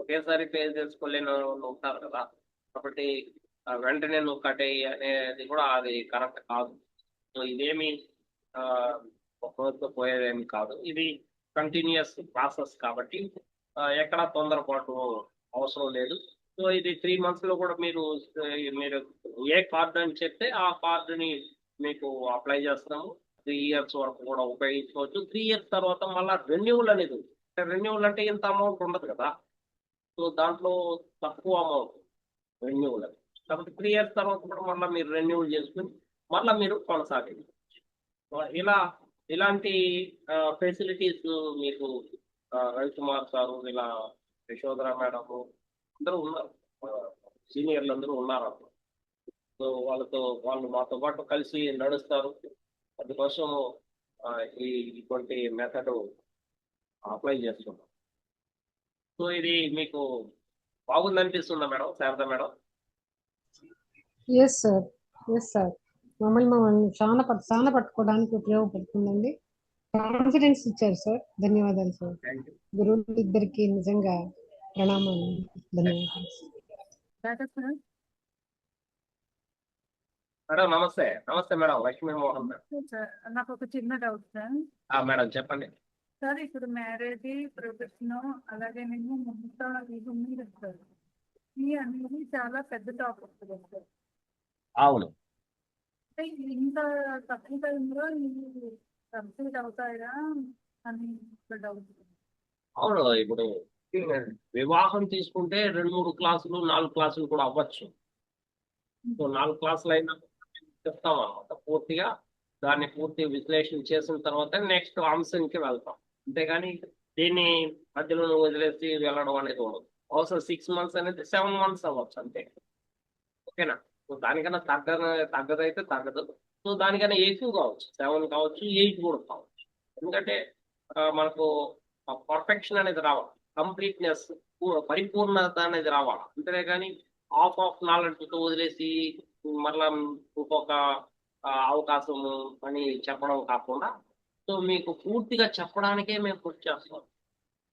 ఒకేసారి పే చేసుకోలేని వాళ్ళు ఉంటారు కదా, కాబట్టి వెంటనే నువ్వు కట్టేయి అనేది కూడా అది కరెక్ట్ కాదు. సో ఇదేమి ఒక రోజుతో పోయేదేమి కాదు, ఇది కంటిన్యూస్ ప్రాసెస్ కాబట్టి ఎక్కడా తొందరపాటు అవసరం లేదు. సో ఇది 3 months లో కూడా మీరు ఏ కార్డు అని చెప్తే ఆ కార్డుని మీకు అప్లై చేస్తాము. 3 years వరకు కూడా ఉపయోగించుకోవచ్చు. 3 years తర్వాత మళ్ళీ రెన్యూవల్ అనేది ఉంది. రెన్యూవల్ అంటే ఇంత అమౌంట్ ఉండదు కదా, సో దాంట్లో తక్కువ అమౌంట్ రెన్యూవల్ అది. కాబట్టి 3 years తర్వాత కూడా మళ్ళీ మీరు రెన్యూవల్ చేసుకుని మళ్ళీ మీరు కొనసాగండి. ఇలాంటి ఫెసిలిటీస్ మీకు రవికుమార్ సారు, ఇలా యశోధరా మేడం అందరూ ఉన్నారు, సీనియర్లు అందరూ ఉన్నారు. సో వాళ్ళు మాతో పాటు కలిసి నడుస్తారు. అందుకోసం ఇటువంటి మెథడ్ అప్లై చేస్తున్నాం. సో ఇది మీకు బాగుంది అనిపిస్తుందా madam, Sharada madam? Yes sir, yes sir. మమ్మల్ని చాలా పట్టుకోవడానికి ఉపయోగపడుతుందండి. కాన్ఫిడెన్స్ ఇచ్చారు సార్. ధన్యవాదాలు సార్. గురువులు ఇద్దరికి నిజంగా ప్రణామాలు. ధన్యవాదాలు మేడం. నమస్తే. నమస్తే madam, Lakshmi Mohan madam. Sir నాకు ఒక చిన్న డౌట్ సార్. మేడం చెప్పండి. సార్ ఇప్పుడు మ్యారేజ్, ప్రొఫెషన్, అలాగే నేను ముహూర్తాల ఇవన్నీ చెప్తారు. ఈ అనేది చాలా పెద్ద టాపిక్ సార్. అవును. అంటే ఇంత తక్కువ టైంలో ఇవి కంప్లీట్ అవుతాయా అని డౌట్. అవును, ఇప్పుడు వివాహం తీసుకుంటే 2-3 క్లాసులు 4 క్లాసులు కూడా అవ్వచ్చు. సో 4 క్లాసులు అయినా చెప్తాం అన్నమాట. పూర్తిగా దాన్ని పూర్తి విశ్లేషణ చేసిన తర్వాత నెక్స్ట్ అంశంకి వెళ్తాం. అంతేగాని దీన్ని మధ్యలో వదిలేసి వెళ్ళడం అనేది ఉండదు. అవసరం 6 months అనేది 7 months అవ్వచ్చు అంతే. ఓకేనా? సో దానికన్నా తగ్గదైతే తగ్గదు. సో దానికన్నా ఎక్కువ కావచ్చు, 7 కావచ్చు, 8 కూడా కావచ్చు. ఎందుకంటే మనకు పర్ఫెక్షన్ అనేది రావాలి, కంప్లీట్నెస్, పరిపూర్ణత అనేది రావాలి. అంతేగాని ఆఫ్ నాలెడ్జ్తో వదిలేసి మరలా ఇంకొక అవకాశము అని చెప్పడం కాకుండా, సో మీకు పూర్తిగా చెప్పడానికే మేము కృషి చేస్తాం.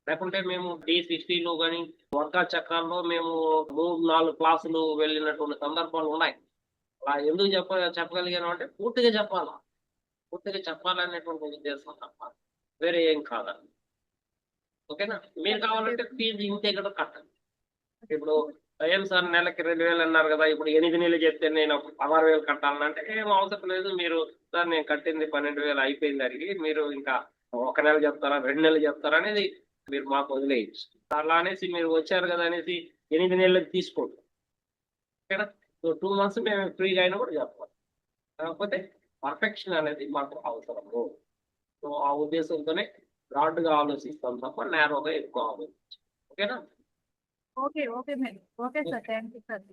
లేకుంటే మేము D60లో కానీ వర్గా చక్రాల్లో మేము 3-4 క్లాసులు వెళ్ళినటువంటి సందర్భాలు ఉన్నాయి. అలా ఎందుకు చెప్పగలిగాను అంటే పూర్తిగా చెప్పాలనేటువంటి ఉద్దేశం తప్ప వేరే ఏం కాదండి. ఓకేనా? మీరు కావాలంటే ఫీజు ఇంతే కదా కట్టండి. ఇప్పుడు ఏం సార్ నెలకి 2,000 అన్నారు కదా, ఇప్పుడు 8 నెలలు చెప్తే నేను 16,000 కట్టాలంటే ఏం అవసరం లేదు. మీరు సార్ నేను కట్టింది 12,000 అయిపోయింది అడిగి మీరు ఇంకా 1 నెల చెప్తారా, 2 నెలలు చెప్తారా అనేది మీరు మాకు వదిలేయచ్చు. అలా అనేసి మీరు వచ్చారు కదా అనేసి 8 నెలలకు తీసుకోండి. ఓకేనా? సో 2 మంత్స్ మేము ఫ్రీగా అయినా కూడా చెప్పాలి. కాకపోతే పర్ఫెక్షన్ అనేది మాకు అవసరము. సో ఆ ఉద్దేశంతోనే బ్రాడ్‌గా ఆలోచిస్తాం తప్ప నారోగా ఎక్కువ ఆలోచించం. ఓకేనా? Okay. Okay madam. Okay sir. Thank you sir.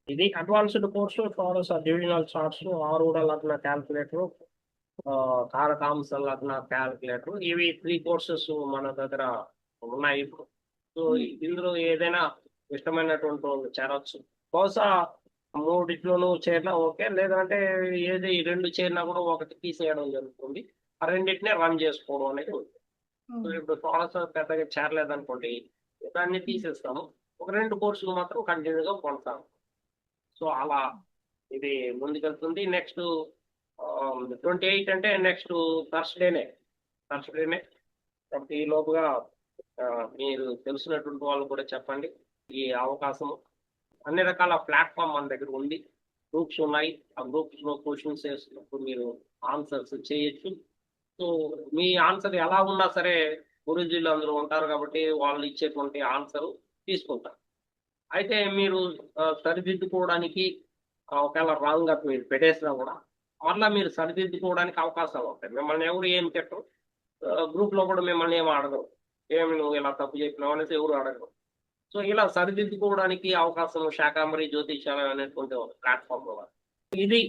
ఇది advanced course follows divisional charts, ఆరుడ లగ్న క్యాల్కులేటరు, కారకాంశ లగ్న క్యాల్కులేటర్, ఇవి 3 కోర్సెస్ మన దగ్గర ఉన్నాయి ఇప్పుడు. సో ఇందులో ఏదైనా ఇష్టమైనటువంటి వాళ్ళు చేరొచ్చు. బహుశా మూడిట్లోనూ చేరినా ఓకే, లేదంటే ఏది 2 చేరినా కూడా ఒకటి తీసేయడం జరుగుతుంది. ఆ రెండింటినే రన్ చేసుకోవడం అనేది ఉంది. సో ఇప్పుడు ఫాలోస్ పెద్దగా చేరలేదనుకోండి, దాన్ని తీసేస్తాము. ఒక 2 కోర్సులు మాత్రం కంటిన్యూగా కొనసాగుతాం. సో అలా ఇది ముందుకెళ్తుంది. నెక్స్ట్ 28 అంటే నెక్స్ట్ థర్స్డేనే. కాబట్టి ఈ లోపుగా మీరు తెలిసినటువంటి వాళ్ళు కూడా చెప్పండి. ఈ అవకాశం అన్ని రకాల ప్లాట్ఫామ్ మన దగ్గర ఉంది. గ్రూప్స్ ఉన్నాయి. ఆ గ్రూప్స్ లో క్వశ్చన్స్ వేసినప్పుడు మీరు ఆన్సర్స్ చేయొచ్చు. సో మీ ఆన్సర్ ఎలా ఉన్నా సరే గురూజీలు అందరూ ఉంటారు కాబట్టి వాళ్ళు ఇచ్చేటువంటి ఆన్సర్ తీసుకుంటారు. అయితే మీరు సరిదిద్దుకోవడానికి ఒకవేళ రాంగ్ గా మీరు పెట్టేసినా కూడా మళ్ళీ మీరు సరిదిద్దుకోవడానికి అవకాశాలు ఉంటాయి. మిమ్మల్ని ఎవరు ఏం చెప్పరు. గ్రూప్ లో కూడా మిమ్మల్ని ఏమి అడగరు. ఏమి నువ్వు ఇలా తప్పు చెప్పినావు అనేసి ఎవరు అడగరు. సో ఇలా సరిదిద్దుకోవడానికి అవకాశం శాకాంబరి జ్యోతిషాలయం అనేటువంటి ఒక ప్లాట్ఫామ్ లో. ఇది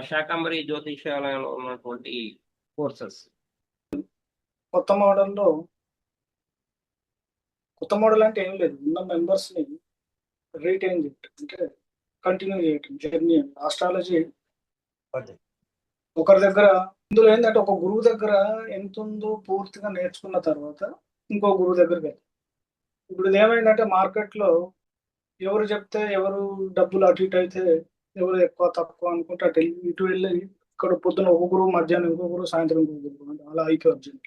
శాకాంబరి జ్యోతిషాలయంలో ఉన్నటువంటి కోర్సెస్. కొత్త మోడల్ అంటే ఏం లేదు, ఉన్న మెంబర్స్ ని రీటైన్ చేయటం, అంటే కంటిన్యూ చేయటం జర్నీ. ఆస్ట్రాలజీ ఒకరి దగ్గర ఇందులో ఏంటంటే ఒక గురువు దగ్గర ఎంత ఉందో పూర్తిగా నేర్చుకున్న తర్వాత ఇంకో గురువు దగ్గరికి వెళ్తాం. ఇప్పుడు ఇది ఏమైందంటే మార్కెట్లో ఎవరు చెప్తే ఎవరు డబ్బులు అటు ఇటు అయితే ఎవరు ఎక్కువ తక్కువ అనుకుంటే అటు ఇటు వెళ్ళి ఇక్కడ పొద్దున ఒక గురువు, మధ్యాహ్నం ఇంకో గురువు, సాయంత్రం ఇంకో గురువు, అంటే అలా ఐక్యం.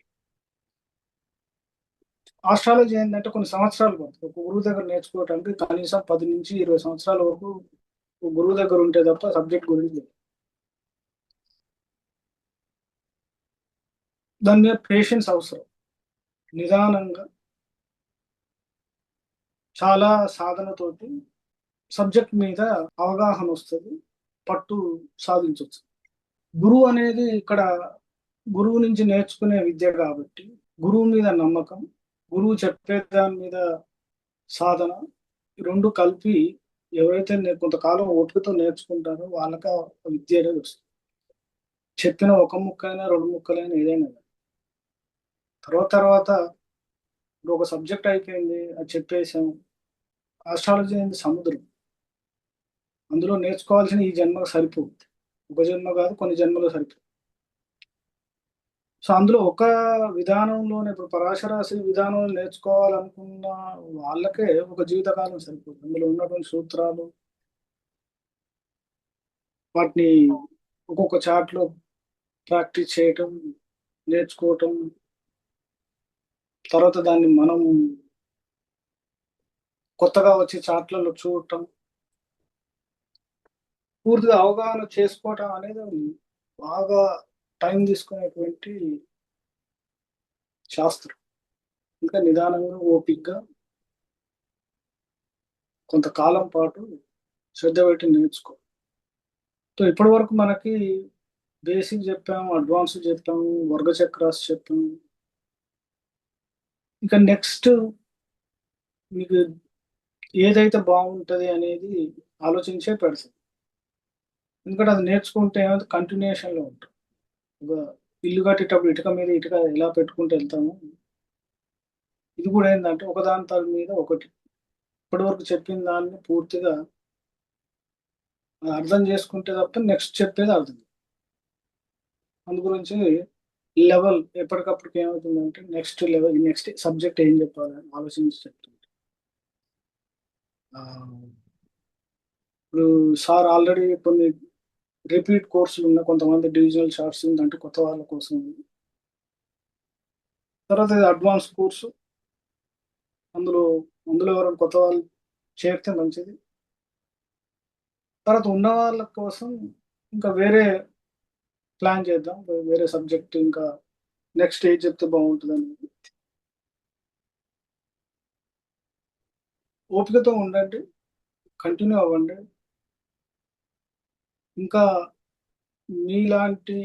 ఆస్ట్రాలజీ ఏంటంటే కొన్ని సంవత్సరాలు పడుతుంది ఒక గురువు దగ్గర నేర్చుకోవడానికి. కనీసం 10 నుంచి 20 సంవత్సరాల వరకు ఒక గురువు దగ్గర ఉంటే తప్ప సబ్జెక్ట్ గురించి లేదు. దాని మీద పేషెన్స్ అవసరం. నిదానంగా చాలా సాధనతోటి సబ్జెక్ట్ మీద అవగాహన వస్తుంది, పట్టు సాధించవచ్చు. గురువు అనేది ఇక్కడ గురువు నుంచి నేర్చుకునే విద్య కాబట్టి గురువు మీద నమ్మకం, గురువు చెప్పే దాని మీద సాధన, ఈ రెండు కలిపి ఎవరైతే కొంతకాలం ఓపికతో నేర్చుకుంటారో వాళ్ళకి ఆ విద్య అనేది వస్తుంది. చెప్పిన ఒక ముక్కైనా 2 ముక్కలైనా ఏదైనా తర్వాత ఇప్పుడు ఒక సబ్జెక్ట్ అయిపోయింది, అది చెప్పేసాం. ఆస్ట్రాలజీ అనేది సముద్రం. అందులో నేర్చుకోవాల్సిన ఈ జన్మకు సరిపోతుంది. ఒక జన్మ కాదు, కొన్ని జన్మలు సరిపోతుంది. సో అందులో ఒక విధానంలోనే ఇప్పుడు పరాశరాశి విధానం నేర్చుకోవాలనుకున్న వాళ్ళకే ఒక జీవితకాలం సరిపోతుంది. అందులో ఉన్నటువంటి సూత్రాలు వాటిని ఒక్కొక్క చార్ట్లో ప్రాక్టీస్ చేయటం, నేర్చుకోవటం, తర్వాత దాన్ని మనం కొత్తగా వచ్చే చార్ట్లలో చూడటం, పూర్తిగా అవగాహన చేసుకోవటం అనేది బాగా టైం తీసుకునేటువంటి శాస్త్రం. ఇంకా నిదానంగా ఓపికగా కొంతకాలం పాటు శ్రద్ధ పెట్టి నేర్చుకో. సో ఇప్పటి వరకు మనకి బేసిక్ చెప్పాము, అడ్వాన్స్ చెప్పాము, వర్గ చక్రాస్ చెప్పాము. ఇంకా నెక్స్ట్ మీకు ఏదైతే బాగుంటుంది అనేది ఆలోచించే పెడుతుంది. ఎందుకంటే అది నేర్చుకుంటే ఏమైతే కంటిన్యూషన్లో ఉంటుంది. ఒక ఇల్లు కట్టేటప్పుడు ఇటుక మీద ఇటుక ఎలా పెట్టుకుంటూ వెళ్తాము, ఇది కూడా ఏంటంటే ఒకదాని తల మీద ఒకటి. ఇప్పటి వరకు చెప్పిన దాన్ని పూర్తిగా అర్థం చేసుకుంటే తప్ప నెక్స్ట్ చెప్పేది అర్థం. అందు గురించి లెవెల్ ఎప్పటికప్పుడు ఏమవుతుందంటే నెక్స్ట్ లెవెల్, నెక్స్ట్ సబ్జెక్ట్ ఏం చెప్పాలని ఆలోచించి చెప్తుంది. ఇప్పుడు సార్ ఆల్రెడీ కొన్ని రిపీట్ కోర్సులు ఉన్నాయి, కొంతమంది డివిజనల్ చార్ట్స్ అంటే కొత్త వాళ్ళ కోసం. తర్వాత ఇది అడ్వాన్స్ కోర్సు, అందులో ఎవరైనా కొత్త వాళ్ళు చేరితే మంచిది. తర్వాత ఉన్న వాళ్ళ కోసం ఇంకా వేరే ప్లాన్ చేద్దాం, వేరే సబ్జెక్ట్ ఇంకా నెక్స్ట్ ఏజ్ చెప్తే బాగుంటుంది అనేది. ఓపికతో ఉండండి. కంటిన్యూ అవ్వండి. ఇంకా మీలాంటి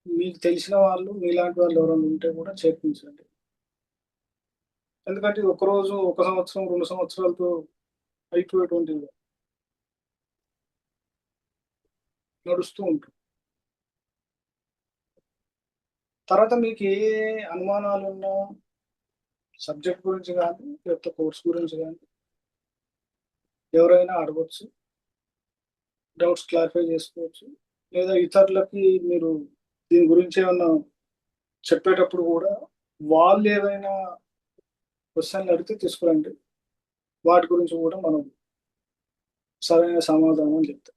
మీకు తెలిసిన వాళ్ళు మీలాంటి వాళ్ళు ఎవరైనా ఉంటే కూడా చేర్పించండి. ఎందుకంటే ఇది ఒకరోజు, ఒక సంవత్సరం, 2 సంవత్సరాలతో అయిపోయేటువంటిది నడుస్తూ ఉంటుంది. తర్వాత మీకు ఏ అనుమానాలున్నా సబ్జెక్ట్ గురించి కానీ, లేకపోతే కోర్స్ గురించి కానీ ఎవరైనా అడగొచ్చు. డౌట్స్ క్లారిఫై చేసుకోవచ్చు. లేదా ఇతరులకి మీరు దీని గురించి ఏమన్నా చెప్పేటప్పుడు కూడా వాళ్ళు ఏదైనా క్వశ్చన్లు అడిగితే తీసుకురండి. వాటి గురించి కూడా మనం సరైన సమాధానం చెప్తాం.